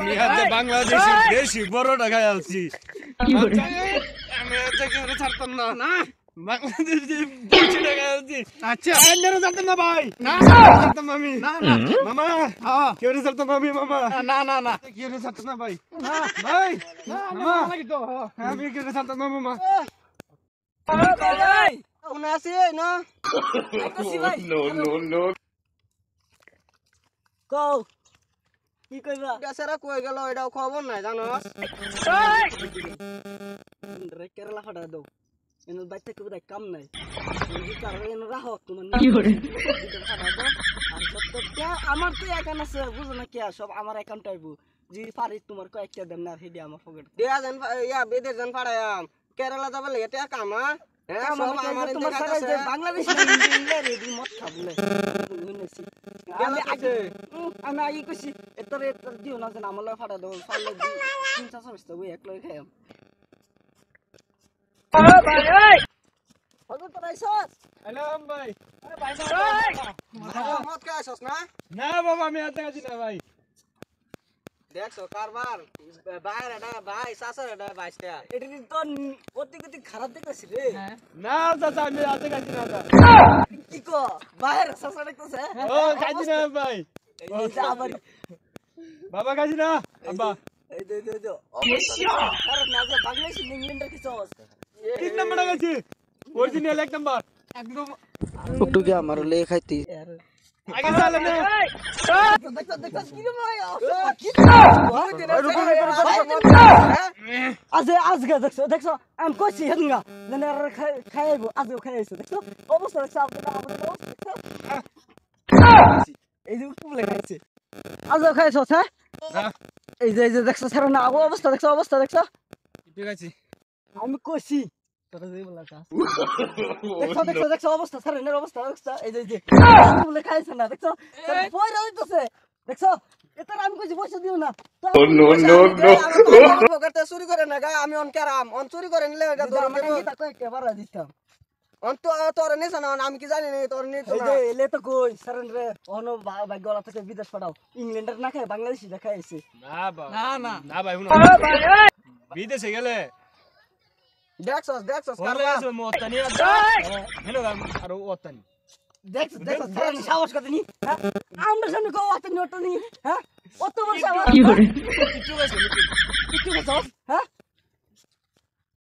আমি আজ বাংলাদেশি দেশি বড়টা খাই আছি আমি আজ কেউ ছাড়তাম না না বাংলাদেশি দেশিটা খাই আছি আচ্ছা আইনের ছাড়তাম না ভাই না ছাড়তাম আমি না না মামা হ্যাঁ কেউ ছাড়তাম আমি মামা না না না কেউ ছাড়তাম না ভাই না ভাই মামা লাগি তো আমি কেউ ছাড়তাম না মামা ভাই উনা আছে না নো নো নো কও কি কইবা বেচারা কই গেল এটাও খবর নাই জানোস রে কেরালা ফাটা দাও এনো বাইতে কই দাই কাম নাই এই কারণে এনো রাখো তোমার কি করে ফাটা দাও আর সত্যটা আমার তো অ্যাকাউন্ট আছে বুঝো না কি সব আমার অ্যাকাউন্ট আইবো জি পারি তোমার কয়েকটা দেন না হেডি আমার পকেট দেয়া জান ইয়া বেদের জান ফাড়ায়াম কেরালা যাবে লাগে এটা কাম না হ্যাঁ সব আমার তোমার সাথে বাংলাদেশ ইন্ডিয়া রেডি মত খাবলে বুঝনেছি আমি আগে কইছি এতরে দিও না জান আমলা ফাটা দাও ফালে 300 বস্তা ওই এক লই খাইম ভাই এই হগত রাইছস হ্যালো ভাই আরে ভাই মত কে আসছ না না বাবা আমি আজ আছি না ভাই দেখছো কারবার বাইরে না ভাই সাসরে না ভাইটা এটা তো অতি খারাপ দেখতেছি রে না চাচা আমি আজ আছি না কি কো বাইরে সাসরে দেখতেছে ও কাজি না ভাই এই যা আবার বাবা কাজি না আব্বা এই দে আরে না যে বাংলাদেশ ইংল্যান্ডের কিছু অবস্থা তিন নাম্বার গেছে অরিজিনাল এক নাম্বার একদম টুকটু কে আমার লে খাইতি আগে চলে না দেখ কি রে ভাই আজকে দেখছো আমি কইছি হেঙ্গা জানে আর খাইবো আজকে খাইছো দেখছো অবস্থা দেখছো আমাদের অবস্থা এই যে পুলে খাইছে আজকে খাইছো হ্যাঁ এই যে দেখছো স্যার না অবস্থা দেখছো ঠিক আছে আমি কইছি তোরা যে বলা দেখছো অবস্থা স্যার এর অবস্থা দেখছো এই যে পুলে খাইছে না দেখছো পয়রা হইতাছে দেখছো এটা আমি কইছি পয়সা দিও না নো পকেটে চুরি করে না গা আমি অন কারাম অন চুরি করে নিলে এটা ধরে দেব এটা কই কেবারা দিতাম অন তো তোর নেছ না আমি কি জানি না তোর নে এই যে এলে তো কই সারেন রে অনো ভাই গলা থেকে বিদেশ পাঠাও ইংল্যান্ডের না খায় বাংলাদেশি দেখাই আছে না বাবা না ভাই শুনো বিদেশে গেলে দেখছস কারবার মতানি হেলো আর ওতানি দেখছ সারেন সাহস কত নি আমরা সামনে কো ওতানি হ্যাঁ অত বড় সাহস কি করে কিছু গেছস হ্যাঁ